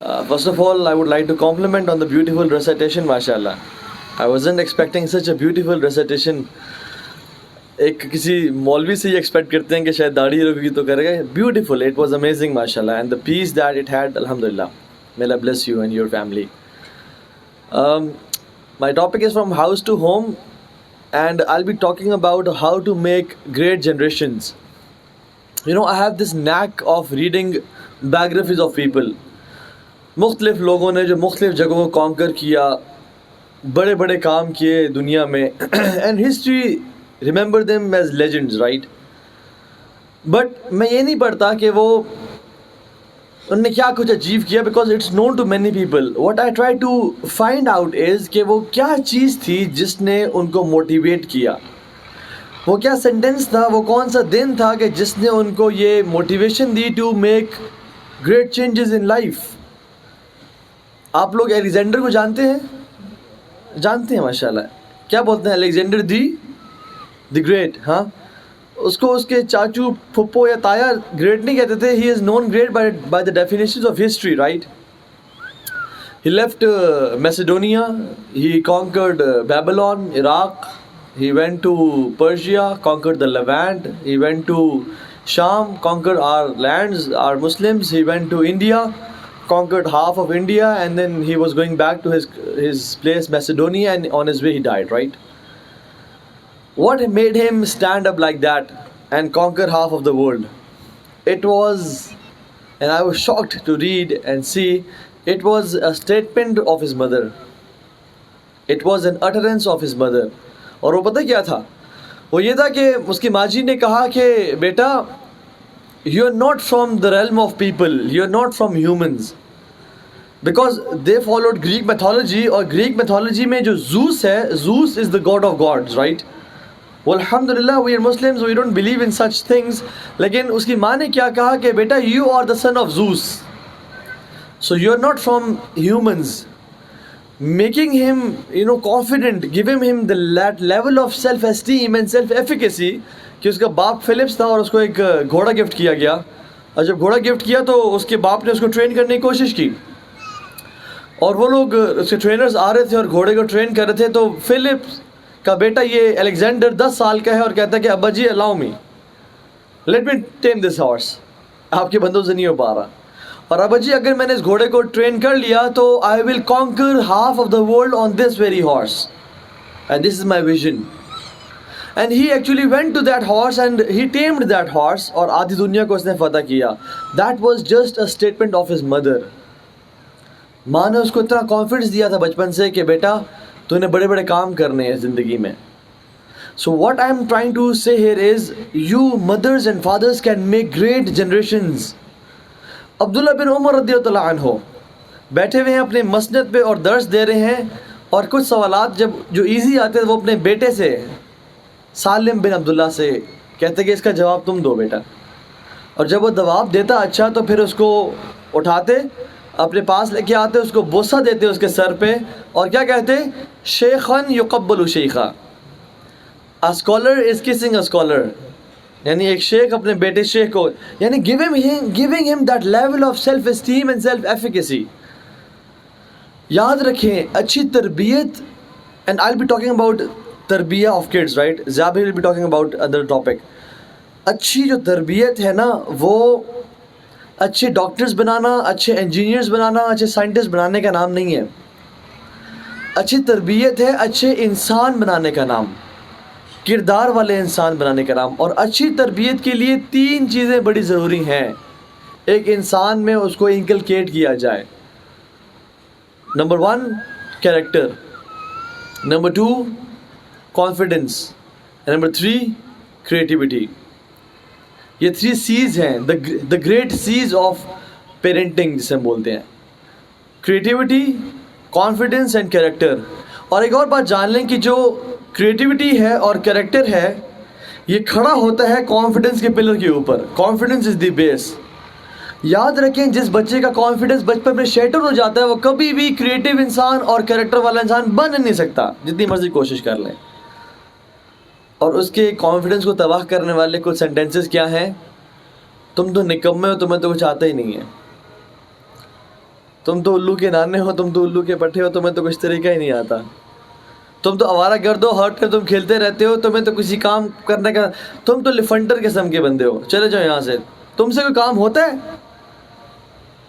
First of all, I would like to compliment on the beautiful recitation, mashallah. I wasn't expecting such a beautiful recitation. ایک کسی مولوی سے یہ expect کرتے ہیں کہ شاید داڑھی رکھے تو کرے گا. بیوٹیفل, اٹ واز امیزنگ ماشاء اللہ, and the peace that it had, الحمد للہ. may Allah bless you and your family. My topic is from house to home, and I'll be talking about how to make great generations. I have this knack of reading biographies of people. مختلف لوگوں نے جو مختلف جگہوں کو conquer کیا, بڑے بڑے کام کیے دنیا میں, and history remember them as legends, right. But میں یہ نہیں پڑھتا کہ وہ ان نے کیا کچھ اچیو کیا, because it's known to many people. What I try to find out is کہ وہ کیا چیز تھی جس نے ان کو موٹیویٹ کیا, وہ کیا سینٹینس تھا, وہ کون سا دن تھا کہ جس نے ان کو یہ موٹیویشن دی to make great changes in life. آپ لوگ الیگزینڈر کو جانتے ہیں ماشاء اللہ. کیا بولتے ہیں, الیگزینڈر دی گریٹ. ہاں, اس کو اس کے چاچو, پھپھو یا تایا گریٹ نہیں کہتے تھے. He is known great by the definitions of history, right. He left Macedonia, he conquered Babylon, Iraq. He went to Persia, conquered the Levant. He went to Sham, conquered our lands, our Muslims. He went to India, conquered half of India, and then he was going back to his place Macedonia, and on his way he died, right? What made him stand up like that and conquer half of the world? It was, and I was shocked to read and see, it was a statement of his mother. It was an utterance of his mother. اور وہ پتہ کیا تھا, وہ یہ تھا کہ اس کی ماں جی نے کہا کہ بیٹا, you are not from the realm of people, you are not from humans, because they followed Greek mythology, اور گریک میتھولوجی میں جو زوس ہے, Zeus is the god of gods, right. الحمد للہ we are Muslims, we don't believe in such things. لیکن اس کی ماں نے کیا کہا کہ بیٹا, you are the son of Zeus, so you are not from humans. Making him, confident, giving him that level of self-esteem and self-efficacy کہ اس کا باپ فلپس تھا اور اس کو ایک گھوڑا گفٹ کیا گیا, اور جب گھوڑا گفٹ کیا تو اس کے باپ نے اس کو ٹرین کرنے کی کوشش کی, اور وہ لوگ اس کے ٹرینرز آ رہے تھے اور گھوڑے کو ٹرین کر رہے تھے. تو فلپس کا بیٹا یہ الیگزینڈر 10 سال کا ہے اور کہتا ہے کہ ابا جی allow me, let me tame this horse, آپ کے بندوں سے نہیں ہو پا رہا. اور ابا جی اگر میں نے اس گھوڑے کو ٹرین کر لیا تو I will conquer half of the world on this very horse, and this is my vision. And he actually went to that horse and he tamed that horse, اور آدھی دنیا کو اس نے فتح کیا. That was just a statement of his mother. ماں نے اس کو اتنا کانفیڈنس دیا تھا بچپن سے کہ بیٹا تو نے بڑے بڑے کام کرنے ہیں زندگی میں. So what I am trying to say here is, you mothers and fathers can make great generations. عبداللہ بن عمر رضی اللہ عنہ بیٹھے ہوئے ہیں اپنے مسجد پہ اور درس دے رہے ہیں, اور کچھ سوالات جو ایزی آتے ہیں وہ اپنے بیٹے سے, سالم بن عبداللہ سے کہتے کہ اس کا جواب تم دو بیٹا. اور جب وہ جواب دیتا اچھا تو پھر اس کو اٹھاتے, اپنے پاس لے کے آتے, اس کو بوسہ دیتے اس کے سر پہ, اور کیا کہتے, شیخن یقبل شیخا, a scholar is kissing a scholar. یعنی ایک شیخ اپنے بیٹے شیخ کو, یعنی giving him that level of self esteem and self efficacy. یاد رکھیں اچھی تربیت, and I'll be talking about تربیہ of kids, right. Zabir will be talking about other topic. اچھی جو تربیت ہے نا, وہ اچھے ڈاکٹرز بنانا, اچھے انجینئرز بنانا, اچھے سائنٹسٹ بنانے کا نام نہیں ہے. اچھی تربیت ہے اچھے انسان بنانے کا نام, کردار والے انسان بنانے کا نام. اور اچھی تربیت کے لیے 3 چیزیں بڑی ضروری ہیں ایک انسان میں اس کو انکلکیٹ کیا جائے. Number 1 character, number 2 confidence, number 3 creativity. یہ 3 سیز ہیں, the great Cs of parenting جسے ہم بولتے ہیں, کریٹیوٹی, کانفیڈنس اینڈ کیریکٹر. اور ایک اور بات جان لیں کہ جو کریٹیوٹی ہے اور کریکٹر ہے, یہ کھڑا ہوتا ہے کانفیڈنس کے پلر کے اوپر. کانفیڈنس از دی بیس. یاد رکھیں جس بچے کا کانفیڈنس بچپن میں شیٹر ہو جاتا ہے وہ کبھی بھی کریٹیو انسان اور کریکٹر والا انسان بن نہیں سکتا, جتنی مرضی کوشش کر لیں. اور اس کے کانفیڈنس کو تباہ کرنے والے کچھ سینٹینسز کیا ہیں, تم تو نکمے ہو, تمہیں تو کچھ آتا ہی نہیں ہے. تم تو الو کے نانے ہو, تم تو الو کے پٹھے ہو, تمہیں تو کچھ طریقہ ہی نہیں آتا. تم تو آوارہ گرد ہو, ہٹ کر تم کھیلتے رہتے ہو, تمہیں تو کسی کام کرنے کا, تم تو لفنٹر قسم کے بندے ہو, چلے جاؤ یہاں سے. تم سے کوئی کام ہوتا ہے؟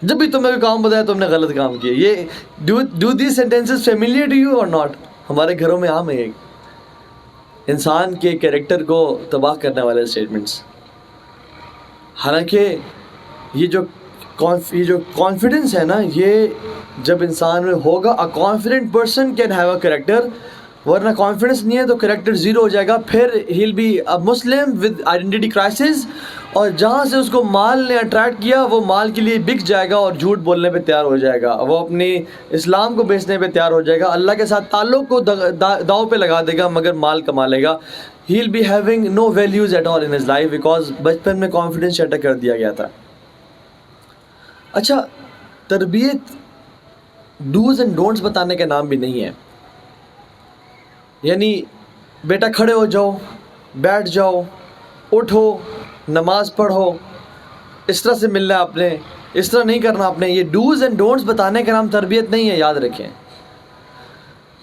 جب بھی تمہیں کوئی کام بتایا تم نے غلط کام کیا. یہ do these sentences familiar to you اور ناٹ؟ ہمارے گھروں میں عام ہے ایک انسان کے کیریکٹر کو تباہ کرنے والے اسٹیٹمنٹس. حالانکہ یہ جو کانفیڈنس ہے نا, یہ جب انسان میں ہوگا, a confident person can have a character, ورنہ کانفیڈنس نہیں ہے تو کریکٹر زیرو ہو جائے گا. پھر he'll be a Muslim with identity crisis, اور جہاں سے اس کو مال نے اٹریکٹ کیا وہ مال کے لیے بک جائے گا اور جھوٹ بولنے پہ تیار ہو جائے گا, وہ اپنی اسلام کو بیچنے پہ تیار ہو جائے گا, اللہ کے ساتھ تعلق کو داؤ پہ لگا دے گا مگر مال کما لے گا. He'll be having no values at all in his life, because بچپن میں کانفیڈنس شٹ کر دیا گیا تھا. اچھا, تربیت ڈوز اینڈ ڈونٹس بتانے کا نام بھی نہیں ہے. یعنی بیٹا کھڑے ہو جاؤ, بیٹھ جاؤ, اٹھو, نماز پڑھو, اس طرح سے ملنا ہے آپ نے, اس طرح نہیں کرنا آپ نے. یہ ڈوز اینڈ ڈونٹس بتانے کا نام تربیت نہیں ہے, یاد رکھیں.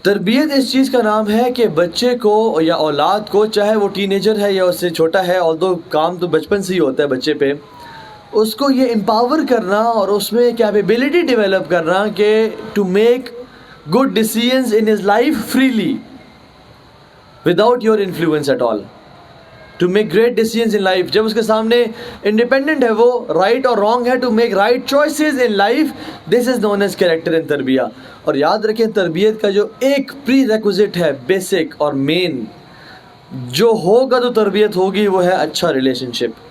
تربیت اس چیز کا نام ہے کہ بچے کو یا اولاد کو, چاہے وہ ٹین ایجر ہے یا اس سے چھوٹا ہے, although کام تو بچپن سے ہی ہوتا ہے بچے پہ, اس کو یہ امپاور کرنا اور اس میں کیپیبلٹی ڈیولپ کرنا کہ to make good decisions in his life freely without your influence at all, to make great decisions in life. جب اس کے سامنے انڈیپینڈنٹ ہے, وہ رائٹ اور رانگ ہے, to make right choices in life, this is known as character in تربیہ. اور یاد رکھیں, تربیت کا جو ایک پری ریکوزٹ ہے, بیسک اور مین, جو ہوگا تو تربیت ہوگی, وہ ہے اچھا ریلیشن شپ.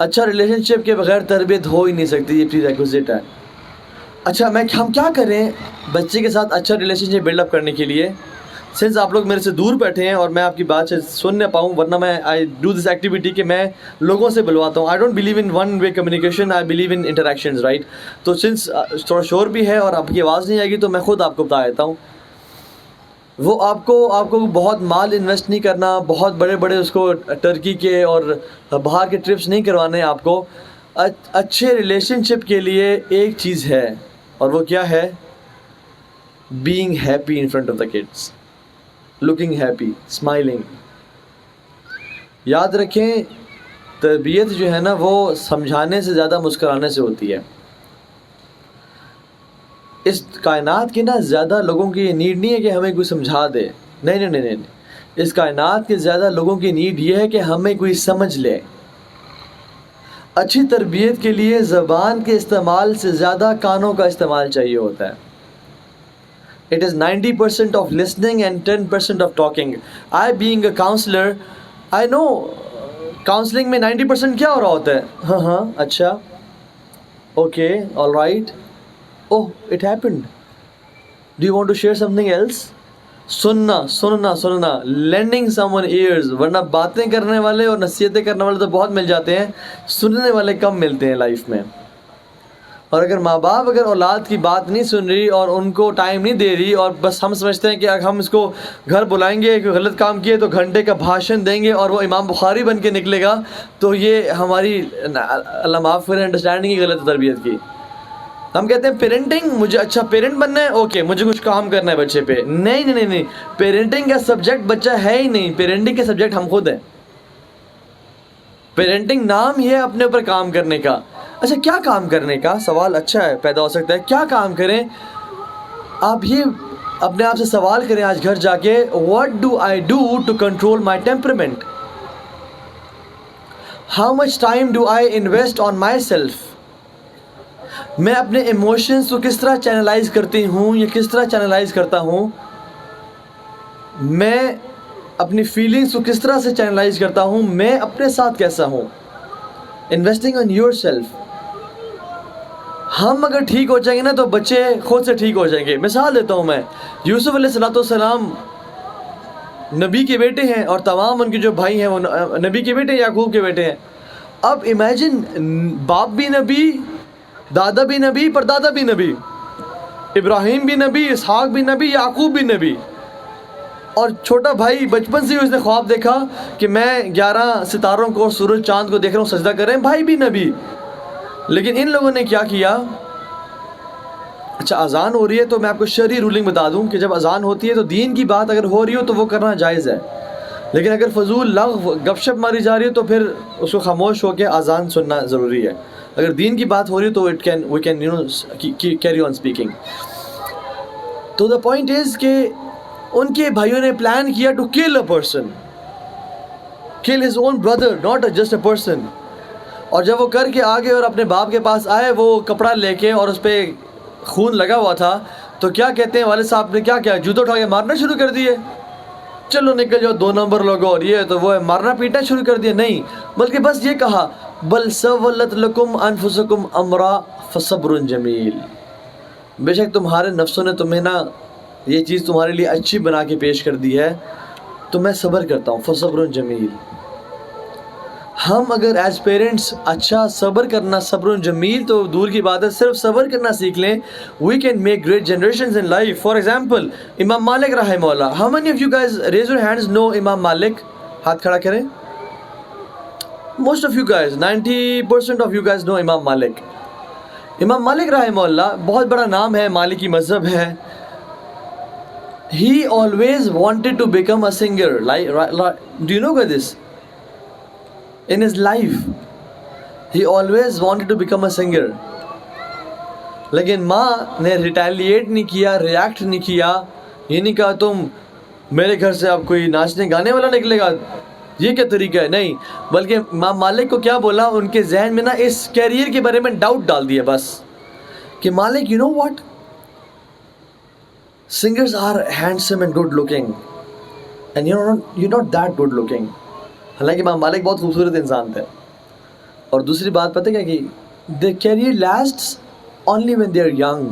اچھا ریلیشن شپ کے بغیر تربیت ہو ہی نہیں سکتی, یہ پری ریکوزٹ ہے. اچھا, ہم کیا کریں بچے کے ساتھ اچھا ریلیشن شپ بلڈ اپ کرنے کے لیے؟ سنس آپ لوگ میرے سے دور بیٹھے ہیں اور میں آپ کی بات سے سن نہ پاؤں, ورنہ میں آئی ڈو دس ایکٹیویٹی کہ میں لوگوں سے بلواتا ہوں. I don't believe in one way communication, I believe in interactions, right? تو سنس تھوڑا شور بھی ہے اور آپ کی آواز نہیں آئے گی, تو میں خود آپ کو بتا دیتا ہوں. وہ آپ کو بہت مال انویسٹ نہیں کرنا, بہت بڑے بڑے اس کو ٹرکی کے اور باہر کے ٹرپس نہیں کروانے. آپ کو اچھے ریلیشن شپ کے لیے ایک چیز ہے, اور وہ کیا ہے؟ Being happy in front of the kids, looking happy, smiling. یاد رکھیں, تربیت جو ہے نا وہ سمجھانے سے زیادہ مسکرانے سے ہوتی ہے. اس کائنات کے نا زیادہ لوگوں کی یہ نیڈ نہیں ہے کہ ہمیں کوئی سمجھا دے, نہیں. اس کائنات کے زیادہ لوگوں کی نیڈ یہ ہے کہ ہمیں کوئی سمجھ لے. اچھی تربیت کے لیے زبان کے استعمال سے زیادہ کانوں کا استعمال چاہیے ہوتا ہے. It is 90% of listening and 10% of talking. I being a counselor, I know counseling میں 90% کیا ہو رہا ہوتا ہے؟ ہاں اچھا, okay, all right, oh it happened, do you want to share something else? سننا, lending someone ears. ورنہ باتیں کرنے والے اور نصیحتیں کرنے والے تو بہت مل جاتے ہیں, سننے والے کم ملتے ہیں لائف میں. اور اگر ماں باپ اولاد کی بات نہیں سن رہی اور ان کو ٹائم نہیں دے رہی, اور بس ہم سمجھتے ہیں کہ اگر ہم اس کو گھر بلائیں گے, کوئی غلط کام کیے تو گھنٹے کا بھاشن دیں گے اور وہ امام بخاری بن کے نکلے گا, تو یہ ہماری اللہ معاف کرے انڈرسٹینڈنگ کی غلط تربیت کی. ہم کہتے ہیں پیرنٹنگ, مجھے اچھا پیرنٹ بننا ہے, اوکے مجھے کچھ کام کرنا ہے بچے پہ. نہیں, پیرنٹنگ کا سبجیکٹ بچہ ہے ہی نہیں, پیرنٹنگ کے سبجیکٹ ہم خود ہیں. پیرنٹنگ نام ہی ہے اپنے اوپر کام کرنے کا. اچھا, کیا کام کرنے کا سوال اچھا ہے پیدا ہو سکتا ہے, کیا کام کریں؟ آپ یہ اپنے آپ سے سوال کریں آج گھر جا کے, what do I do to control my temperament? How much time do I invest on myself? میں اپنے ایموشنس کو کس طرح چینلائز کرتی ہوں یا کس طرح چینلائز کرتا ہوں؟ میں اپنی فیلنگس کو کس طرح سے چینلائز کرتا ہوں؟ میں اپنے ساتھ کیسا ہوں؟ Investing on your self. ہم اگر ٹھیک ہو جائیں گے نا تو بچے خود سے ٹھیک ہو جائیں گے. مثال دیتا ہوں میں, یوسف علیہ السلام نبی کے بیٹے ہیں اور تمام ان کے جو بھائی ہیں وہ نبی کے بیٹے, یعقوب کے بیٹے ہیں. اب امیجن, باپ بھی نبی, دادا بھی نبی, پردادا بھی نبی, ابراہیم بھی نبی, اسحاق بھی نبی, یعقوب بھی نبی, اور چھوٹا بھائی بچپن سے ہی اس نے خواب دیکھا کہ میں 11 ستاروں کو, سورج چاند کو دیکھ رہا ہوں سجدہ کر رہے ہیں, بھائی بھی نبی. لیکن ان لوگوں نے کیا کیا؟ اچھا اذان ہو رہی ہے تو میں آپ کو شرعی رولنگ بتا دوں کہ جب اذان ہوتی ہے تو دین کی بات اگر ہو رہی ہو تو وہ کرنا جائز ہے، لیکن اگر فضول لغو گپ شپ ماری جا رہی ہے تو پھر اس کو خاموش ہو کے اذان سننا ضروری ہے. اگر دین کی بات ہو رہی ہے تو we can carry on speaking. تو دا پوائنٹ از کہ ان کے بھائیوں نے پلان کیا ٹو کل اے پرسن، کل his own brother, not just a person. اور جب وہ کر کے آگے اور اپنے باپ کے پاس آئے وہ کپڑا لے کے اور اس پہ خون لگا ہوا تھا، تو کیا کہتے ہیں والد صاحب نے کیا کیا، جوتے اٹھا کے مارنا شروع کر دیے. چلو نکل جاؤ 2 نمبر لوگو اور یہ تو وہ مارنا پیٹنا شروع کر دیا. نہیں، بلکہ بس یہ کہا بل سولت لکم انفسکم امرا فصبر جمیل، بے شک تمہارے نفسوں نے تمہیں نا یہ چیز تمہارے لیے اچھی بنا کے پیش کر دی ہے تو میں صبر کرتا ہوں. فصبر جمیل. ہم اگر ایز پیرنٹس اچھا صبر کرنا، صبر جمیل تو دور کی بات ہے، صرف صبر کرنا سیکھ لیں، we can make great generations in life. For example امام مالک رحمہ اللہ. How many of you guys raise your hands know امام مالک؟ ہاتھ کھڑا کریں. Most of you guys, 90% of you guys know امام مالک. امام مالک رحمہ اللہ بہت بڑا نام ہے، مالکی مذہب ہے. He always wanted to become a singer. Do you know this? In his life, he always wanted to become a singer. لیکن ماں نے ریٹیلیٹ نہیں کیا، ریاکٹ نہیں کیا. یہ نہیں کہا تم میرے گھر سے اب کوئی ناچنے گانے والا نکلے گا، یہ کیا طریقہ ہے. نہیں، بلکہ امام مالک کو کیا بولا، ان کے ذہن میں نا اس کیریئر کے بارے میں ڈاؤٹ ڈال دیا بس کہ مالک you know what, singers are handsome and good looking and you're not that good looking. حالانکہ امام مالک بہت خوبصورت انسان تھے. اور دوسری بات پتہ کیا کہ their career lasts only when they are young.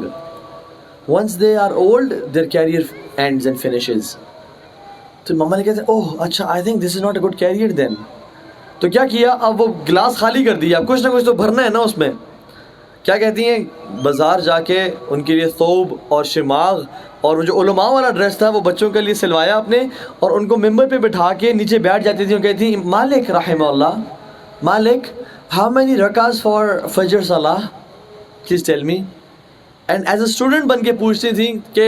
Once they are old, their career ends and finishes. تو امام مالک کہتے ہیں اوہ اچھا I think this is not a good career then. تو کیا کیا، اب وہ گلاس خالی کر دیا، اب کچھ نہ کچھ تو بھرنا ہے نا اس میں. کیا کہتی ہیں، بازار جا کے ان کے لیے ثوب اور شماغ اور وہ جو علماء والا ڈریس تھا وہ بچوں کے لیے سلوایا اپنے، اور ان کو ممبر پہ بٹھا کے نیچے بیٹھ جاتی تھی. وہ کہتی ہیں مالک رحمہ اللہ، مالک ہاؤ مینی رکعز فار فجر صلاح please tell me. And as a student بن کے پوچھتی تھیں کہ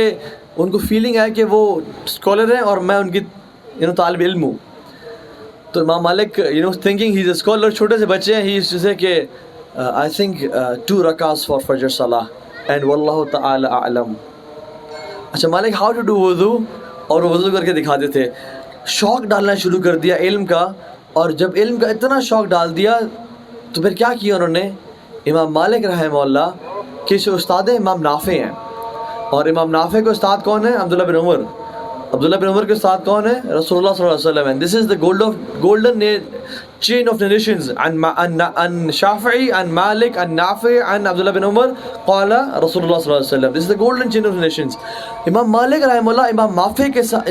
ان کو فیلنگ ہے کہ وہ اسکالر ہیں اور میں ان کی طالب علم ہوں. تو امام مالک thinking he is a scholar, چھوٹے سے بچے ہیں، ہی از ٹو سے کہ I think 2 rakats for Fajr Salah and Wallahu ta'ala a'lam. اچھا مالک how to do وضو، اور وضو کر کے دکھاتے تھے. شوق ڈالنا شروع کر دیا علم کا، اور جب علم کا اتنا شوق ڈال دیا تو پھر کیا کیا انہوں نے، امام مالک رحمہ اللہ کے جو استاد ہیں امام نافع ہیں. اور امام نافع کے استاد کون ہیں، عبداللہ بن عمر. عبداللہ بن عمر کے استاد کون ہیں، رسول اللہ صلی اللہ علیہ وسلم. and this is the golden chain of narrations عن شافعی عن مالک عن نافع عن عبداللہ بن عمر قال رسول اللہ صلی اللہ علیہ وسلم. This is the golden chain of narrations. امام مالک رحمہ اللہ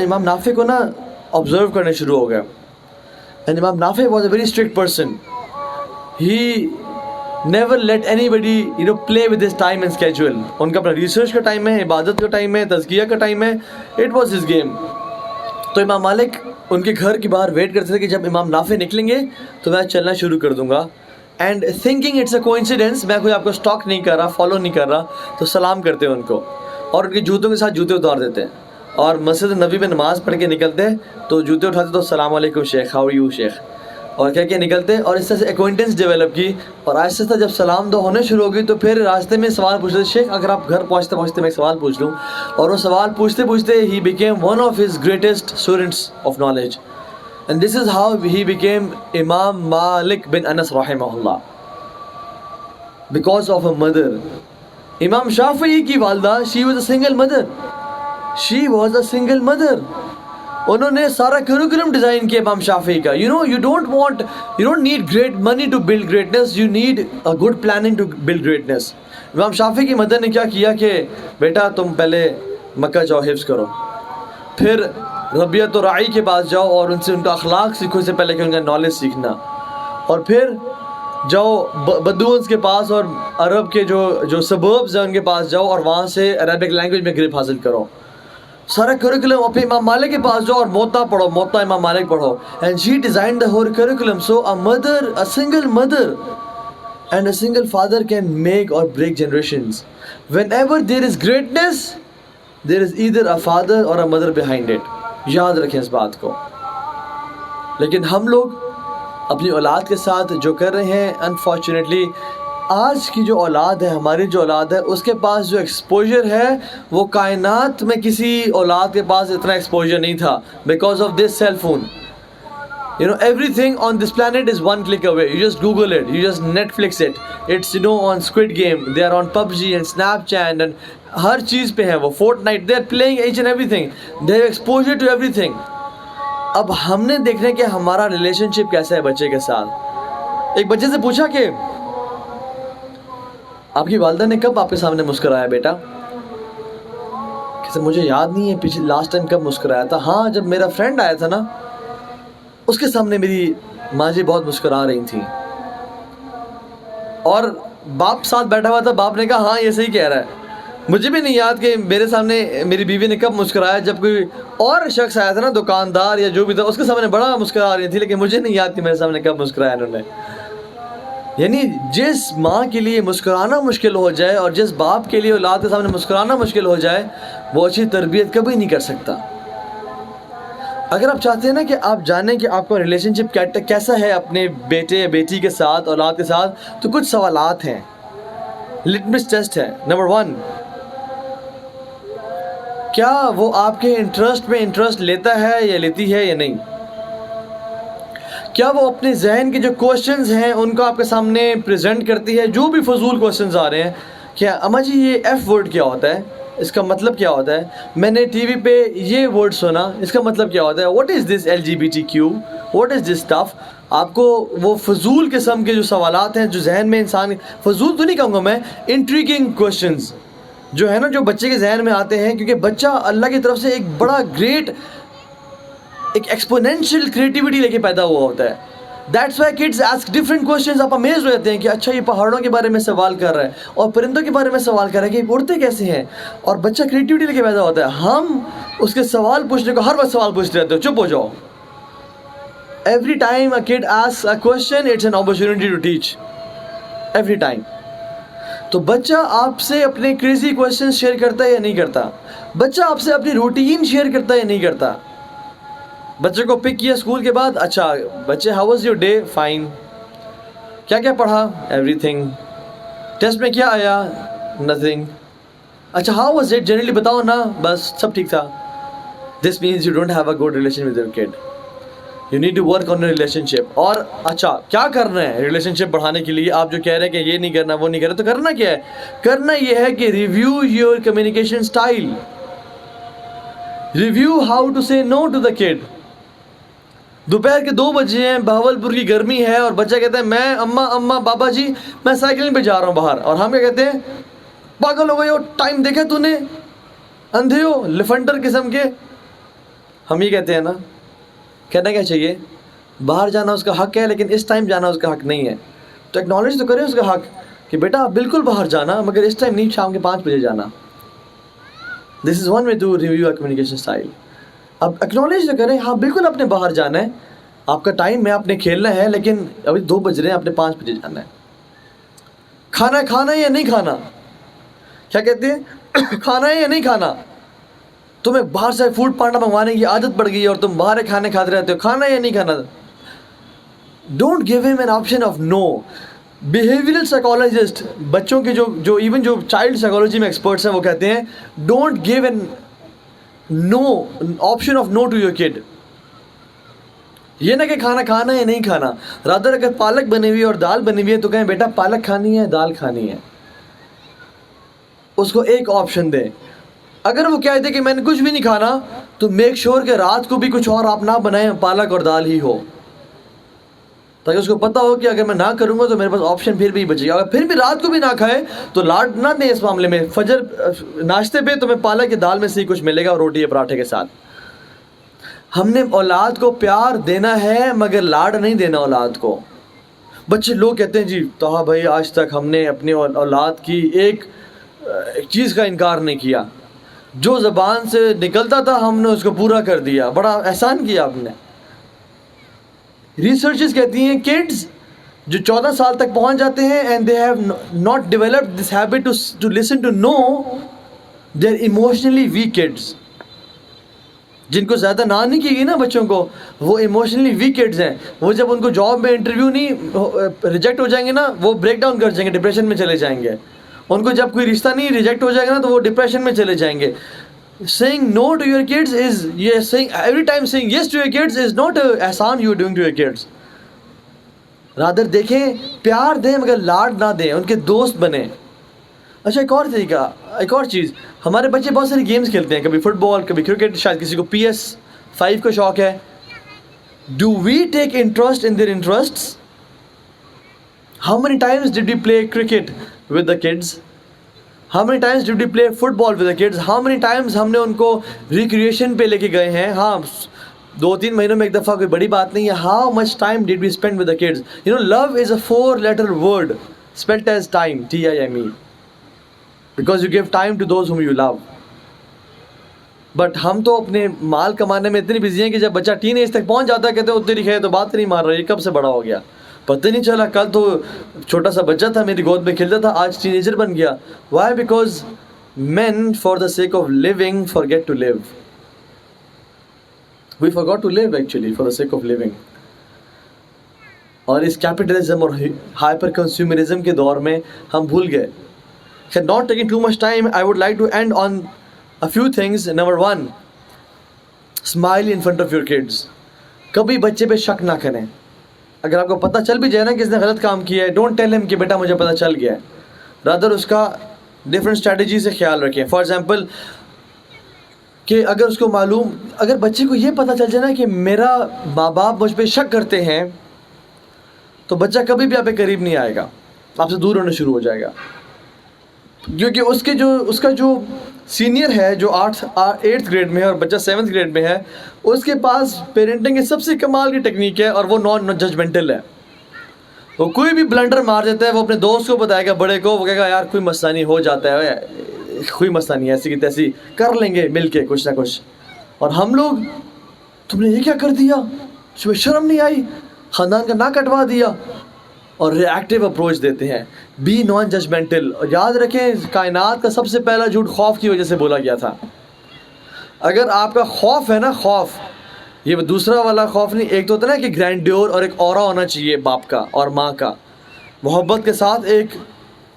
امام نافع کو نا آبزرو کرنے شروع ہو گئے. and امام نافع was a very strict person. He never let anybody play with his time and schedule. ان کا اپنا ریسرچ کا ٹائم ہے، عبادت کا ٹائم ہے، تزکیہ کا ٹائم ہے. It was his game. تو امام مالک ان کے گھر کے باہر ویٹ کرتے تھے کہ جب امام نافع نکلیں گے تو میں چلنا شروع کر دوں گا. And thinking it's a coincidence, میں کوئی آپ کو اسٹاک نہیں کر رہا، فالو نہیں کر رہا، تو سلام کرتے ہیں ان کو اور ان کے جوتوں کے ساتھ جوتے اتار دیتے ہیں. اور مسجد نبی میں نماز پڑھ کے نکلتے تو جوتے اٹھاتے تو السلام علیکم شیخ، ہاؤ آر یو شیخ، اور کہہ کے نکلتے. اور اس طرح سے ایکوائنٹنس ڈیولپ کی، اور آہستہ آہستہ جب سلام دو ہونے شروع ہو گئی تو پھر راستے میں سوال پوچھتے، شیخ اگر آپ گھر پہنچتے پہنچتے میں ایک سوال پوچھ لوں. اور وہ سوال پوچھتے پوچھتے he became one of his greatest students of knowledge. And this is how he became امام مالک بن انس رحمہ اللہ، بیکاز آف اے مدر. امام شافعی کی والدہ she was a single mother, she was a single mother. انہوں نے سارا کریکولم ڈیزائن کیا امام شافعی کا. you don't need great money to build greatness, you need a good planning to build greatness. امام شافعی کی مدر نے کیا کیا کہ بیٹا تم پہلے مکہ جاؤ، حفظ کرو، پھر ربیعۃ الراعی کے پاس جاؤ اور ان سے ان کا اخلاق سیکھو، اس سے پہلے کہ ان کا نالج سیکھنا، اور پھر جاؤ بدوئنس کے پاس اور عرب کے جو سبربز ہیں ان کے پاس جاؤ اور وہاں سے عربک لینگویج میں گرپ حاصل کرو. سارا کریکولم. اور پھر امام مالک کے پاس جاؤ اور موتا پڑھو، موتا امام مالک پڑھو. And she design the whole curriculum. So a mother, a single mother and a single father can make or break generations. Whenever there is greatness, there is either a father or a mother behind it. یاد رکھیں اس بات کو. لیکن ہم لوگ اپنی اولاد کے ساتھ جو کر رہے ہیں, انفارچونیٹلی آج کی جو اولاد ہے, ہماری جو اولاد ہے, اس کے پاس جو ایکسپوجر ہے وہ کائنات میں کسی اولاد کے پاس اتنا ایکسپوجر نہیں تھا, because of this cell phone. You know, everything on this planet is one click away. You just Google it, you just Netflix it. It's, you know, on Squid Game, they are on PUBG and Snapchat and ہر چیز پہ ہیں وہ, Fortnite, they are playing each and everything. They have exposure to everything. اب ہم نے دیکھنا ہے کہ ہمارا ریلیشن شپ کیسا ہے بچے کے ساتھ. ایک بچے سے پوچھا کہ آپ کی والدہ نے کب آپ کے سامنے مسکرایا بیٹا؟ کہتے مجھے یاد نہیں ہے پچھلے لاسٹ ٹائم کب مسکرایا تھا. ہاں جب میرا فرینڈ آیا تھا نا, اس کے سامنے میری ماں جی بہت مسکرا رہی تھیں. اور باپ ساتھ بیٹھا ہوا تھا, باپ نے کہا ہاں یہ صحیح کہہ رہا ہے. مجھے بھی نہیں یاد کہ میرے سامنے میری بیوی نے کب مسکرایا. جب کوئی اور شخص آیا تھا نا, دکاندار یا جو بھی تھا, اس کے سامنے بڑا مسکرا رہی تھی, لیکن مجھے نہیں یاد کہ میرے سامنے کب مسکرایا انہوں نے. یعنی جس ماں کے لیے مسکرانا مشکل ہو جائے اور جس باپ کے لیے اولاد کے سامنے مسکرانا مشکل ہو جائے, وہ اچھی تربیت کبھی نہیں کر سکتا. اگر آپ چاہتے ہیں نا کہ آپ جانیں کہ آپ کا ریلیشن شپ کیسا ہے اپنے بیٹے یا بیٹی کے ساتھ, اولاد کے ساتھ, تو کچھ سوالات ہیں, لٹمس ٹیسٹ ہے. نمبر 1, کیا وہ آپ کے انٹرسٹ میں انٹرسٹ لیتا ہے یا لیتی ہے یا نہیں؟ کیا وہ اپنے ذہن کے جو کوشچنز ہیں ان کو آپ کے سامنے پریزنٹ کرتی ہے, جو بھی فضول کوشچنز آ رہے ہیں. کیا اماں جی یہ ایف ورڈ کیا ہوتا ہے, اس کا مطلب کیا ہوتا ہے؟ میں نے ٹی وی پہ یہ ورڈ سنا, اس کا مطلب کیا ہوتا ہے؟ What is this LGBTQ, what is this stuff? آپ کو وہ فضول قسم کے جو سوالات ہیں جو ذہن میں انسان, فضول تو نہیں کہوں گا میں, انٹریگنگ کوشچنز جو ہے نا, جو بچے کے ذہن میں آتے ہیں, کیونکہ بچہ اللہ کی طرف سے ایک بڑا گریٹ, ایک ایکسپونینشیل کریٹیوٹی لے کے پیدا ہوا ہوتا ہے. That's why kids ask different questions. آپ امیز ہو جاتے ہیں کہ اچھا یہ پہاڑوں کے بارے میں سوال کر رہا ہے اور پرندوں کے بارے میں سوال کر رہا ہے کہ اڑتے کیسے ہیں, اور بچہ کریٹیوٹی لے کے پیدا ہوتا ہے. ہم اس کے سوال پوچھنے کو ہر وقت سوال پوچھتے رہتے ہو, چپ ہو جاؤ. Every time a kid asks a question, it's an opportunity to teach, every time. تو بچہ آپ سے اپنے کریزی کوشچنز شیئر کرتا ہے یا نہیں کرتا؟ بچہ آپ سے اپنی روٹین شیئر کرتا ہے یا نہیں کرتا؟ بچے کو پک کیا اسکول کے بعد, اچھا بچے how was your day? Fine. کیا کیا پڑھا؟ Every thing. ٹیسٹ میں کیا آیا؟ نتھنگ. اچھا ہاؤ واز اٹ جنرلی بتاؤ نا, بس سب ٹھیک تھا. This means you don't have a good relation with your kid. You need to work on relationship. اور اچھا کیا کرنا ہے ریلیشن شپ بڑھانے کے لیے؟ آپ جو کہہ رہے ہیں کہ یہ نہیں کرنا وہ نہیں کرنا, تو کرنا کیا ہے؟ کرنا یہ ہے کہ review your communication style, review how to say no to the کڈ. دوپہر کے 2 بجے ہیں, بہاولپور کی گرمی ہے, اور بچہ کہتا ہے میں اماں بابا جی میں سائیکلنگ پہ جا رہا ہوں باہر. اور ہم کیا کہتے ہیں؟ پاگل ہو گئے ہو, ٹائم دیکھا تو نے, اندھے ہو, لفنڈر قسم کے. ہم یہ کہتے ہیں نا. کہنا کیا چاہیے؟ باہر جانا اس کا حق ہے, لیکن اس ٹائم جانا اس کا حق نہیں ہے. تو ایکنالج تو کریں اس کا حق کہ بیٹا بالکل باہر جانا, مگر اس ٹائم نہیں, شام کے 5 بجے جانا. This is one way to review اور کمیونیکیشن اسٹائل. اب ایکنالج تو کریں, ہاں بالکل آپ نے باہر جانا ہے, آپ کا ٹائم ہے, آپ نے کھیلنا ہے, لیکن ابھی 2 بج رہے ہیں, آپ نے 5 بجے جانا ہے. کھانا ہے یا نہیں کھانا؟ کیا کہتے ہیں؟ کھانا ہے یا نہیں کھانا؟ تمہیں باہر سے فوڈ پانڈا منگوانے کی عادت پڑ گئی ہے اور تم باہر کھانے کھاتے رہتے ہو, کھانا ہے یا نہیں کھانا؟ Don't give them an option of no. Behavioural psychologist, بچوں کے جو ایون جو چائلڈ سائیکالوجی میں ایکسپرٹس ہیں, وہ کہتے ہیں don't give an no option of no to your kid. یہ نہ کہ کھانا ہے یا نہیں کھانا. رادر اگر پالک بنی ہوئی ہے اور دال بنی ہوئی ہے تو کہیں بیٹا پالک کھانی ہے دال کھانی ہے, اس کو ایک آپشن دیں. اگر وہ کہتے کہ میں نے کچھ بھی نہیں کھانا, تو میک شور کہ رات کو بھی کچھ اور آپ نہ بنائیں, پالک اور دال ہی ہو, تاکہ اس کو پتہ ہو کہ اگر میں نہ کروں گا تو میرے پاس آپشن پھر بھی بچے گا. اگر پھر بھی رات کو بھی نہ کھائے تو لاڈ نہ دیں اس معاملے میں. فجر ناشتے پہ تمہیں پالک کی دال میں سے ہی کچھ ملے گا, اور روٹی یا پراٹھے کے ساتھ. ہم نے اولاد کو پیار دینا ہے, مگر لاڈ نہیں دینا اولاد کو. بچے لوگ کہتے ہیں جی تو بھائی آج تک ہم نے اپنی اولاد کی ایک چیز کا انکار نہیں کیا, جو زبان سے نکلتا تھا ہم نے اس کو پورا کر دیا, بڑا احسان کیا آپ نے. ریسرچز کہتی ہیں کڈز جو 14 سال تک پہنچ جاتے ہیں and they have not developed this habit to listen to no, they are emotionally weak kids. جن کو زیادہ نہ نہیں کی گئی نا بچوں کو، وہ ایموشنلی ویک کڈز ہیں. وہ جب ان کو جاب میں انٹرویو نہیں ریجیکٹ ہو جائیں گے نا، وہ بریک ڈاؤن کر جائیں گے، ڈپریشن میں چلے جائیں گے. ان کو جب کوئی رشتہ نہیں ریجیکٹ ہو جائے گا نا، تو وہ ڈپریشن میں چلے جائیں گے. Saying no to your kids is, yes, saying every time saying yes to your kids is not a Ehsan you are doing to your kids. rather دیکھیں، پیار دیں مگر لاڈ نہ دیں، ان کے دوست بنیں. اچھا ایک اور طریقہ، ایک اور چیز، ہمارے بچے بہت ساری گیمز کھیلتے ہیں، کبھی فٹ بال، کبھی کرکٹ، شاید کسی کو PS5 کا شوق ہے. Do we take interest in their interests? How many times did we play cricket with the kids? How many times did we play football with the kids? How many times ہم نے ان کو recreation پہ لے کے گئے ہیں؟ ہاں 2-3 مہینوں میں ایک دفعہ، کوئی بڑی بات نہیں ہے. How much time did we spend with the kids? You know, love is a 4-letter word spelled as time, Time. Because you give time to those whom you love. But ہم تو اپنے مال کمانے میں اتنی بزی ہیں کہ جب بچہ ٹین ایج تک پہنچ جاتا ہے کہتے ہیں اتنی ہے تو بات نہیں مار رہا، یہ کب سے بڑا ہو گیا، پتہ نہیں چلا. کل تو چھوٹا سا بچہ تھا میری گود میں کھیلتا تھا، آج ٹین ایجر بن گیا. Why? Because man for the sake of living forget to live. We forgot to live actually for the sake of living. اور اس کیپٹلزم اور ہائپر کنزیومرزم کے دور میں ہم بھول گئے. Not taking too much time, I would like to end on a few things. Number 1, smile in front of your kids. کبھی بچے پہ شک نہ کریں. اگر آپ کو پتہ چل بھی جائے نا کہ اس نے غلط کام کیا ہے، ڈونٹ ٹیل ہم کہ بیٹا مجھے پتہ چل گیا ہے. رادر اس کا ڈفرینٹ اسٹریٹجی سے خیال رکھیں. فار ایگزامپل کہ اگر اس کو معلوم، اگر بچے کو یہ پتہ چل جائے نا کہ میرا ماں باپ مجھ پہ شک کرتے ہیں، تو بچہ کبھی بھی آپ کے قریب نہیں آئے گا، آپ سے دور ہونا شروع ہو جائے گا. کیونکہ اس کا جو سینئر ہے جو 8th گریڈ میں ہے اور بچہ 7th گریڈ میں ہے، اس کے پاس پیرنٹنگ کی سب سے کمال کی ٹیکنیک ہے اور وہ نان ججمنٹل ہے. وہ کوئی بھی بلنڈر مار دیتا ہے، وہ اپنے دوست کو بتائے گا، بڑے کو، وہ کہے گا یار کوئی مسئلہ نہیں، ہو جاتا ہے، کوئی مسئلہ نہیں، ایسی کی تیسی کر لیں گے مل کے کچھ نہ کچھ. اور ہم لوگ، تم نے یہ کیا کر دیا، تمہیں شرم نہیں آئی، خاندان کا ناک کٹوا دیا، اور ری ایکٹیو اپروچ دیتے ہیں. Be non judgemental. اور یاد رکھیں کائنات کا سب سے پہلا جھوٹ خوف کی وجہ سے بولا گیا تھا. اگر آپ کا خوف ہے نا، خوف، یہ دوسرا والا خوف نہیں، ایک تو ہوتا ہے نا کہ گرینڈیور اور ایک اورا ہونا چاہیے باپ کا اور ماں کا، محبت کے ساتھ ایک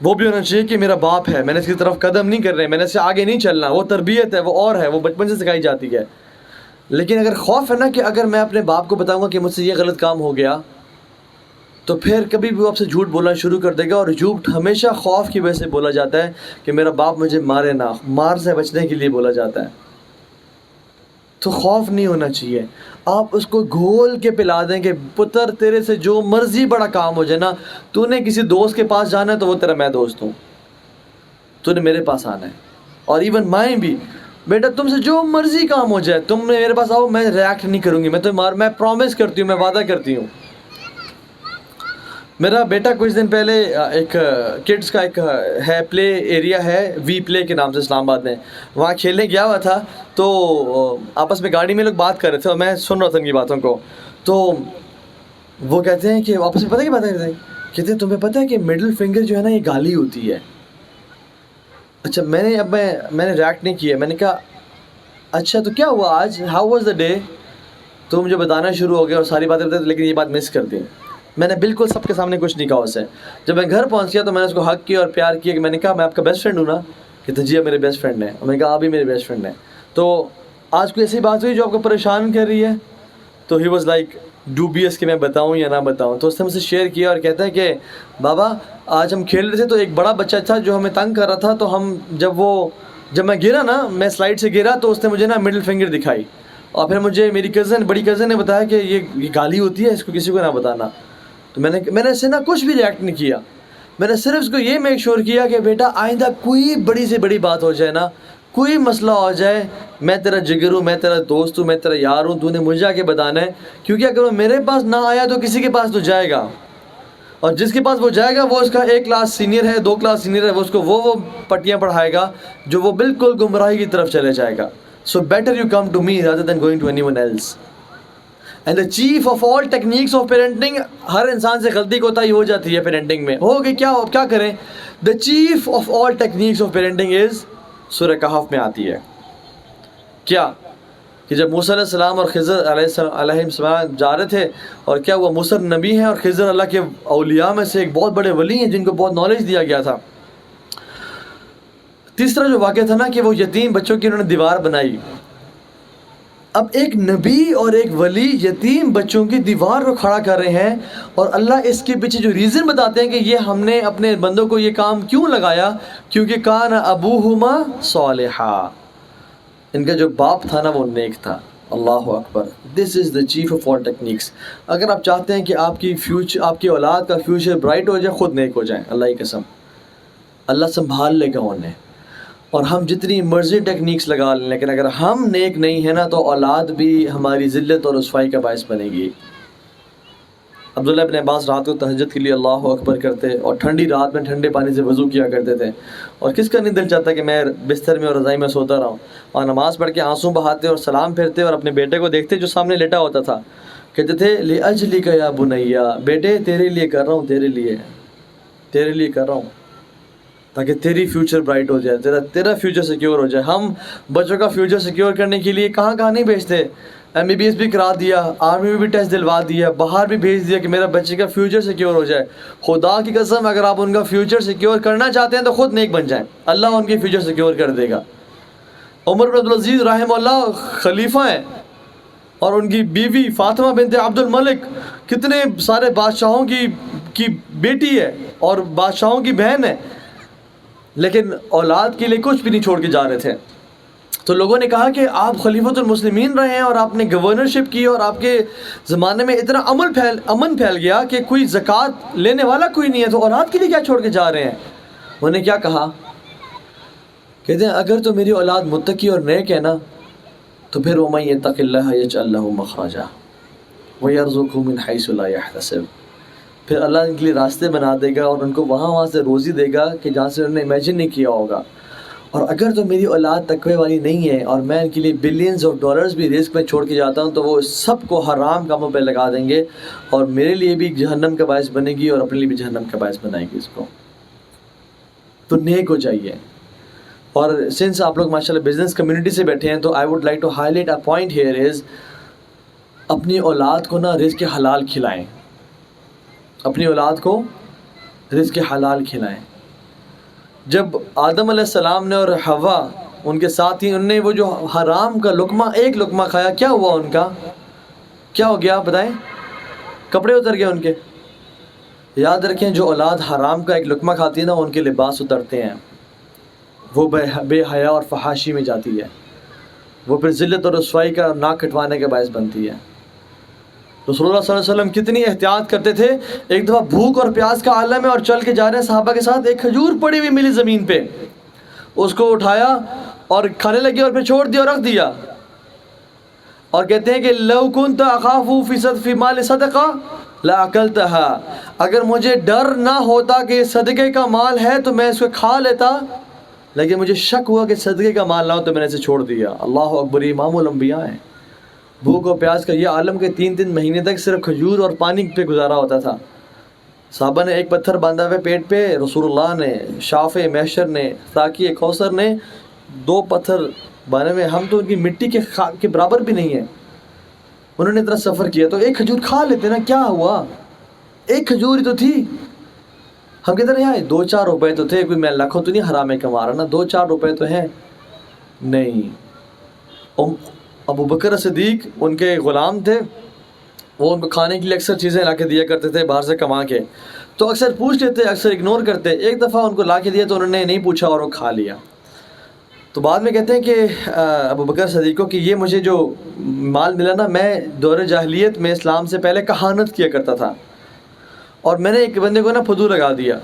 وہ بھی ہونا چاہیے کہ میرا باپ ہے، میں نے اس کی طرف قدم نہیں کرنے، میں نے اس سے آگے نہیں چلنا. وہ تربیت ہے، وہ اور ہے، وہ بچپن سے سکھائی جاتی ہے. لیکن اگر خوف ہے نا کہ اگر میں اپنے باپ کو بتاؤں گا کہ مجھ سے یہ غلط کام ہو گیا، تو پھر کبھی بھی وہ آپ سے جھوٹ بولنا شروع کر دے گا. اور جھوٹ ہمیشہ خوف کی وجہ سے بولا جاتا ہے کہ میرا باپ مجھے مارے نہ، مار سے بچنے کے لیے بولا جاتا ہے. تو خوف نہیں ہونا چاہیے. آپ اس کو گھول کے پلا دیں کہ پتر تیرے سے جو مرضی بڑا کام ہو جائے نا، تو نے کسی دوست کے پاس جانا ہے تو وہ تیرا میں دوست ہوں، تو نے میرے پاس آنا ہے. اور ایون مائیں بھی، بیٹا تم سے جو مرضی کام ہو جائے تم میرے پاس آؤ، میں ریئیکٹ نہیں کروں گی، میں پرومس کرتی ہوں، میں وعدہ کرتی ہوں. میرا بیٹا کچھ دن پہلے ایک کڈس کا ایک ہے پلے ایریا ہے، وی پلے کے نام سے اسلام آباد میں، وہاں کھیلنے گیا ہوا تھا. تو آپس میں گاڑی میں لوگ بات کر رہے تھے اور میں سن رہا تھا ان کی باتوں کو. تو وہ کہتے ہیں کہ آپس میں پتہ کیا بات کرتے ہیں، کہتے ہیں تمہیں پتہ ہے کہ مڈل فنگر جو ہے نا یہ گالی ہوتی ہے. اچھا میں نے ریئیکٹ نہیں کیا. میں نے کہا اچھا تو کیا ہوا آج، ہاؤ واز دا ڈے؟ تو مجھے بتانا شروع ہو گیا اور ساری باتیں بتائی، لیکن یہ بات مس کر دی. میں نے بالکل سب کے سامنے کچھ نہیں کہا اسے. جب میں گھر پہنچ گیا تو میں نے اس کو حق کیا اور پیار کیا کہ میں نے کہا میں آپ کا بیسٹ فرینڈ ہوں نا، کہ جی میرے بیسٹ فرینڈ ہیں. اور میں نے کہا آپ بھی میرے بیسٹ فرینڈ ہیں. تو آج کوئی ایسی بات ہوئی جو آپ کو پریشان کر رہی ہے؟ تو ہی واز لائک ڈوبیس کہ میں بتاؤں یا نہ بتاؤں. تو اس نے مجھ سے شیئر کیا اور کہتا ہے کہ بابا آج ہم کھیل رہے تھے تو ایک بڑا بچہ تھا جو ہمیں تنگ کر رہا تھا، تو ہم جب میں گرا نا، میں سلائڈ سے گرا تو اس نے مجھے نا مڈل فنگر دکھائی. اور پھر مجھے میری بڑی کزن نے بتایا کہ یہ گالی ہوتی ہے، اس کو کسی کو نہ بتانا. تو میں نے اس سے نا کچھ بھی ریئیکٹ نہیں کیا. میں نے صرف اس کو یہ میک شور کیا کہ بیٹا آئندہ کوئی بڑی سے بڑی بات ہو جائے نا، کوئی مسئلہ ہو جائے، میں تیرا جگر ہوں، میں تیرا دوست ہوں، میں تیرا یار ہوں، تو نے مجھے آ کے بتانا ہے. کیونکہ اگر وہ میرے پاس نہ آیا تو کسی کے پاس تو جائے گا، اور جس کے پاس وہ جائے گا وہ اس کا 1 کلاس سینئر ہے، 2 کلاس سینئر ہے، وہ اس کو وہ پٹیاں پڑھائے گا جو وہ بالکل گمراہی کی طرف چلے جائے گا. So better you come to me rather than going to anyone else. And the chief of all techniques of parenting, ہر انسان سے غلطی کوتاہی ہو جاتی ہے پیرنٹنگ میں، ہو گئی کیا کریں؟ The chief of all techniques of parenting is سورہ کہف میں آتی ہے کیا کہ جب موسیٰ علیہ السلام اور خضر علیہ السلام جا رہے تھے، اور کیا وہ موسیٰ نبی ہیں اور خضر اللہ کے اولیاء میں سے ایک بہت بڑے ولی ہیں جن کو بہت نالج دیا گیا تھا۔ تیسرا جو واقعہ تھا نا کہ وہ یتیم بچوں کی انہوں نے دیوار بنائی۔ اب ایک نبی اور ایک ولی یتیم بچوں کی دیوار کو کھڑا کر رہے ہیں، اور اللہ اس کے پیچھے جو ریزن بتاتے ہیں کہ یہ ہم نے اپنے بندوں کو یہ کام کیوں لگایا، کیونکہ کان ابوہما صالحا، ان کا جو باپ تھا نا وہ نیک تھا۔ اللہ اکبر، دس از دا چیف آف آل ٹیکنیکس۔ اگر آپ چاہتے ہیں کہ آپ کی اولاد کا فیوچر برائٹ ہو جائے، خود نیک ہو جائیں، اللہ کی قسم، اللہ سنبھال لے گا انہیں۔ اور ہم جتنی مرضی ٹیکنیکس لگا لیں، لیکن اگر ہم نیک نہیں ہیں نا تو اولاد بھی ہماری ذلت اور رسوائی کا باعث بنے گی۔ عبداللہ ابن عباس رات کو تہجد کے لیے اللہ اکبر کرتے، اور ٹھنڈی رات میں ٹھنڈے پانی سے وضو کیا کرتے تھے، اور کس کا نہیں دل چاہتا کہ میں بستر میں اور رضائی میں سوتا رہا ہوں، اور نماز پڑھ کے آنسو بہاتے اور سلام پھرتے اور اپنے بیٹے کو دیکھتے جو سامنے لیٹا ہوتا تھا، کہتے تھے لِأَجْلِكَ يَا بُنَيَّا، بیٹے تیرے لیے کر رہا ہوں، تیرے لیے کر رہا ہوں، تاکہ تیری فیوچر برائٹ ہو جائے، تیرا فیوچر سیکیور ہو جائے۔ ہم بچوں کا فیوچر سیکیور کرنے کے لیے کہاں نہیں بھیجتے، MBBS بھی کرا دیا، آرمی میں بھی ٹیسٹ دلوا دیا، باہر بھی بھیج دیا کہ میرا بچے کا فیوچر سیکیور ہو جائے۔ خدا کی قسم اگر آپ ان کا فیوچر سیکیور کرنا چاہتے ہیں تو خود نیک بن جائیں، اللہ ان کی فیوچر سیکیور کر دے گا۔ عمر بن عبدالعزیز رحمہ اللہ خلیفہ ہیں، اور ان کی بیوی فاطمہ بنت عبد الملک کتنے سارے بادشاہوں کی بیٹی ہے اور بادشاہوں کی بہن ہے، لیکن اولاد کے لیے کچھ بھی نہیں چھوڑ کے جا رہے تھے۔ تو لوگوں نے کہا کہ آپ خلیفۃ المسلمین رہے ہیں اور آپ نے گورنرشپ کی، اور آپ کے زمانے میں اتنا امن پھیل گیا کہ کوئی زکوٰۃ لینے والا کوئی نہیں ہے، تو اولاد کے لیے کیا چھوڑ کے جا رہے ہیں؟ انہوں نے کیا کہا؟ کہتے ہیں اگر تو میری اولاد متقی اور نیک ہے نا تو پھر وَمَن يَتَّقِ اللَّهَ يَجْعَل لَّهُ مَخْرَجًا وَيَرْزُقْهُ مِنْ حَيْثُ لَا يَحْتَسِبُ، پھر اللہ ان کے لیے راستے بنا دے گا اور ان کو وہاں سے روزی دے گا کہ جہاں سے انہوں نے امیجن نہیں کیا ہوگا۔ اور اگر تو میری اولاد تقوی والی نہیں ہے اور میں ان کے لیے بلینز آف ڈالرز بھی رزق میں چھوڑ کے جاتا ہوں، تو وہ سب کو حرام کاموں پہ لگا دیں گے، اور میرے لیے بھی جہنم کا باعث بنے گی اور اپنے لیے بھی جہنم کا باعث بنائے گی اس کو۔ تو نیک ہو جائیے۔ اور سنس آپ لوگ ماشاءاللہ بزنس کمیونٹی سے بیٹھے ہیں، تو I would like to highlight a point here is, اپنی اولاد کو نا رزق حلال کھلائیں، اپنی اولاد کو رزق حلال کھلائیں۔ جب آدم علیہ السلام نے اور حوا ان کے ساتھ ہی، انہوں نے وہ جو حرام کا لقمہ ایک لقمہ کھایا، کیا ہوا ان کا؟ کیا ہو گیا بتائیں؟ کپڑے اتر گئے ان کے۔ یاد رکھیں جو اولاد حرام کا ایک لقمہ کھاتی ہے نا، ان کے لباس اترتے ہیں، وہ بے حیا اور فحاشی میں جاتی ہے، وہ پھر ذلت اور رسوائی کا ناک کٹوانے کا باعث بنتی ہے۔ رسول اللہ صلی اللہ علیہ وسلم کتنی احتیاط کرتے تھے۔ ایک دفعہ بھوک اور پیاس کا عالم ہے اور چل کے جا رہے ہیں صحابہ کے ساتھ، ایک کھجور پڑی ہوئی ملی زمین پہ، اس کو اٹھایا اور کھانے لگے اور پھر چھوڑ دیا اور رکھ دیا، اور کہتے ہیں کہ لو كنت اخاف فی مال صدقہ لاکلتها، اگر مجھے ڈر نہ ہوتا کہ صدقے کا مال ہے تو میں اس کو کھا لیتا، لیکن مجھے شک ہوا کہ صدقے کا مال نہ ہو تو میں نے اسے چھوڑ دیا۔ اللہ اکبر، امام الانبیاء ہیں۔ بھوک اور پیاس کا یہ عالم کے 3 مہینے تک صرف کھجور اور پانی پہ گزارا ہوتا تھا۔ صحابہ نے ایک پتھر باندھا ہوئے پیٹ پہ، رسول اللہ نے، شافع محشر نے، ساقی کوثر نے 2 پتھر باندھے ہوئے، ہم تو ان کی مٹی کے برابر بھی نہیں ہیں، انہوں نے اتنا سفر کیا، تو ایک کھجور کھا لیتے نا، کیا ہوا؟ ایک کھجور ہی تو تھی۔ ہم کہتے ہیں 2-4 روپے تو تھے، کوئی میں لاکھوں تو نہیں حرام کما رہا نا، 2-4 روپے تو ہیں نہیں۔ ابو بکر صدیق ان کے غلام تھے، وہ ان کو کھانے کے لیے اکثر چیزیں لا کے دیا کرتے تھے باہر سے کما کے، تو اکثر پوچھ لیتے، اکثر اگنور کرتے۔ ایک دفعہ ان کو لا کے دیا تو انہوں نے نہیں پوچھا اور وہ کھا لیا۔ تو بعد میں کہتے ہیں کہ ابو بکر صدیق کو کہ یہ مجھے جو مال ملا نا، میں دور جاہلیت میں اسلام سے پہلے کہانت کیا کرتا تھا، اور میں نے ایک بندے کو نا فدو لگا دیا،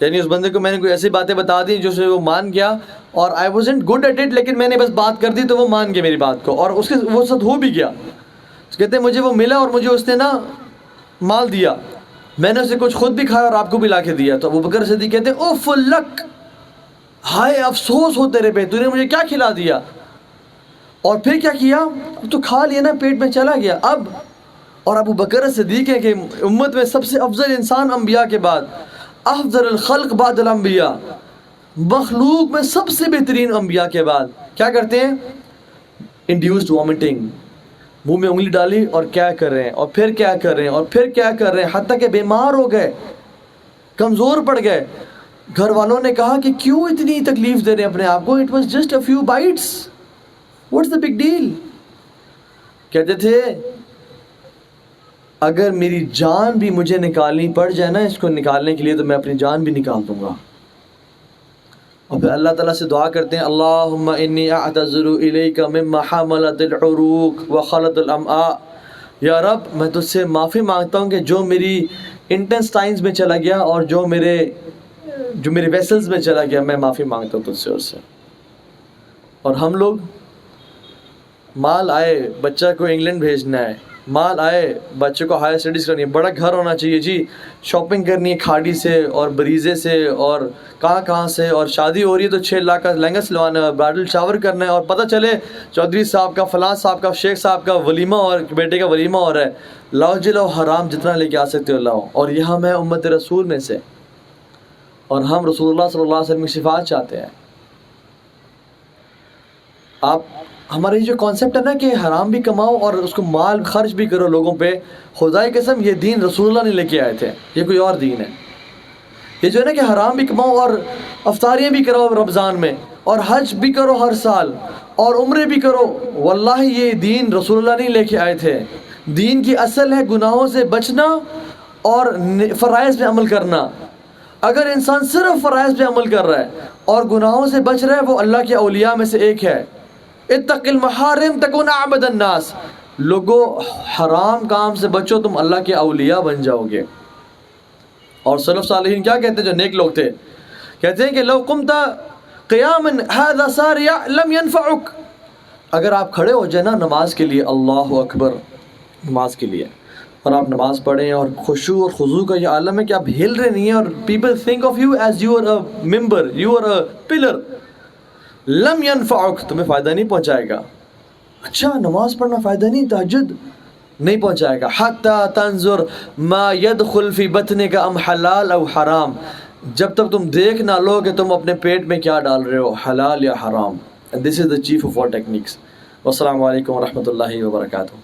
یعنی اس بندے کو میں نے کوئی ایسی باتیں بتا دی جو سے وہ مان گیا، اور I wasn't good at it, لیکن میں نے بس بات کر دی تو وہ مان گیا میری بات کو، اور اس کے وہ ساتھ ہو بھی گیا۔ تو کہتے ہیں مجھے وہ ملا اور مجھے اس نے نا مال دیا، میں نے اسے کچھ خود بھی کھایا اور آپ کو بھی لا کے دیا۔ تو ابو بکر صدیق کہتے ہیں اوف لک، ہائے افسوس ہو تیرے پہ، تو نے مجھے کیا کھلا دیا، اور پھر کیا کیا؟ اب تو کھا لیا نا، پیٹ میں چلا گیا، اب اور ابو بکر صدیق ہے کہ امت میں سب سے افضل انسان انبیاء کے بعد، افضل الخلق بعد الانبیاء، مخلوق میں سب سے بہترین انبیاء کے بعد کیا کرتے ہیں؟ انڈیوسڈ وامٹنگ، منہ میں انگلی ڈالی اور کیا کر رہے ہیں، اور پھر کیا کر رہے ہیں، اور پھر کیا کر رہے ہیں، حتیٰ کہ بیمار ہو گئے، کمزور پڑ گئے. گھر والوں نے کہا کہ کیوں اتنی تکلیف دے رہے ہیں اپنے آپ کو، it was just a few bites, what's the big deal. کہتے تھے اگر میری جان بھی مجھے نکالنی پڑ جائے نا اس کو نکالنے کے لیے، تو میں اپنی جان بھی نکال دوں گا. اور پھر اللہ تعالیٰ سے دعا کرتے ہیں اللہم انی اعتذر الیک مما حملت العروق وخلط الامعاء، یا رب میں تجھ سے معافی مانگتا ہوں کہ جو میری انٹسٹائنز میں چلا گیا اور جو میرے ویسلز میں چلا گیا، میں معافی مانگتا ہوں تجھ سے اس سے. اور ہم لوگ مال آئے بچہ کو انگلینڈ بھیجنا ہے، مال آئے بچے کو ہائر اسٹڈیز کرنی ہے، بڑا گھر ہونا چاہیے جی، شاپنگ کرنی ہے کھاڑی سے اور بریزے سے اور کہاں سے، اور شادی ہو رہی ہے تو 6 لاکھ کا لہنگا سلوانا ہے، برائڈل شاور کرنا ہے، اور پتہ چلے چودھری صاحب کا، فلاں صاحب کا، شیخ صاحب کا ولیمہ اور بیٹے کا ولیمہ ہو رہا ہے. لاؤ جی لاؤ، حرام جتنا لے کے آ سکتے ہو لاؤ. اور یہ ہم ہیں امت رسول میں سے، اور ہم رسول اللہ صلی اللہ علیہ وسلم کی شفاعت چاہتے ہیں. آپ ہمارا یہ جو کانسیپٹ ہے نا کہ حرام بھی کماؤ اور اس کو مال خرچ بھی کرو لوگوں پہ، خدائے قسم یہ دین رسول اللہ نہیں لے کے آئے تھے، یہ کوئی اور دین ہے. یہ جو ہے نا کہ حرام بھی کماؤ اور افطاریاں بھی کرو رمضان میں، اور حج بھی کرو ہر سال، اور عمرے بھی کرو، واللہ یہ دین رسول اللہ نہیں لے کے آئے تھے. دین کی اصل ہے گناہوں سے بچنا اور فرائض پہ عمل کرنا. اگر انسان صرف فرائض پہ عمل کر رہا ہے اور گناہوں سے بچ رہا ہے، وہ اللہ کے اولیاء میں سے ایک ہے. اتق المحارم تکون اعبد الناس، لوگو حرام کام سے بچو، تم اللہ کے اولیاء بن جاؤ گے. اور سلف صالحین کیا کہتے ہیں جو نیک لوگ تھے؟ کہتے ہیں کہ لو قمت قیاما هذا سارع لم ينفعك، اگر آپ کھڑے ہو جائے نا نماز کے لیے، اللہ اکبر، نماز کے لیے، اور آپ نماز پڑھیں اور خشوع اور خضوع کا یہ عالم ہے کہ آپ ہل رہے نہیں ہیں اور people think of you as you are a member, you are a pillar, لم ينفعك، تمہیں فائدہ نہیں پہنچائے گا. اچھا نماز پڑھنا فائدہ نہیں، تہجد نہیں پہنچائے گا. حتی تنظر ما يدخل فی بطنک ام حلال او حرام، جب تک تم دیکھ نہ لو کہ تم اپنے پیٹ میں کیا ڈال رہے ہو، حلال یا حرام. And this is the chief of all techniques. والسلام علیکم ورحمۃ اللہ وبرکاتہ.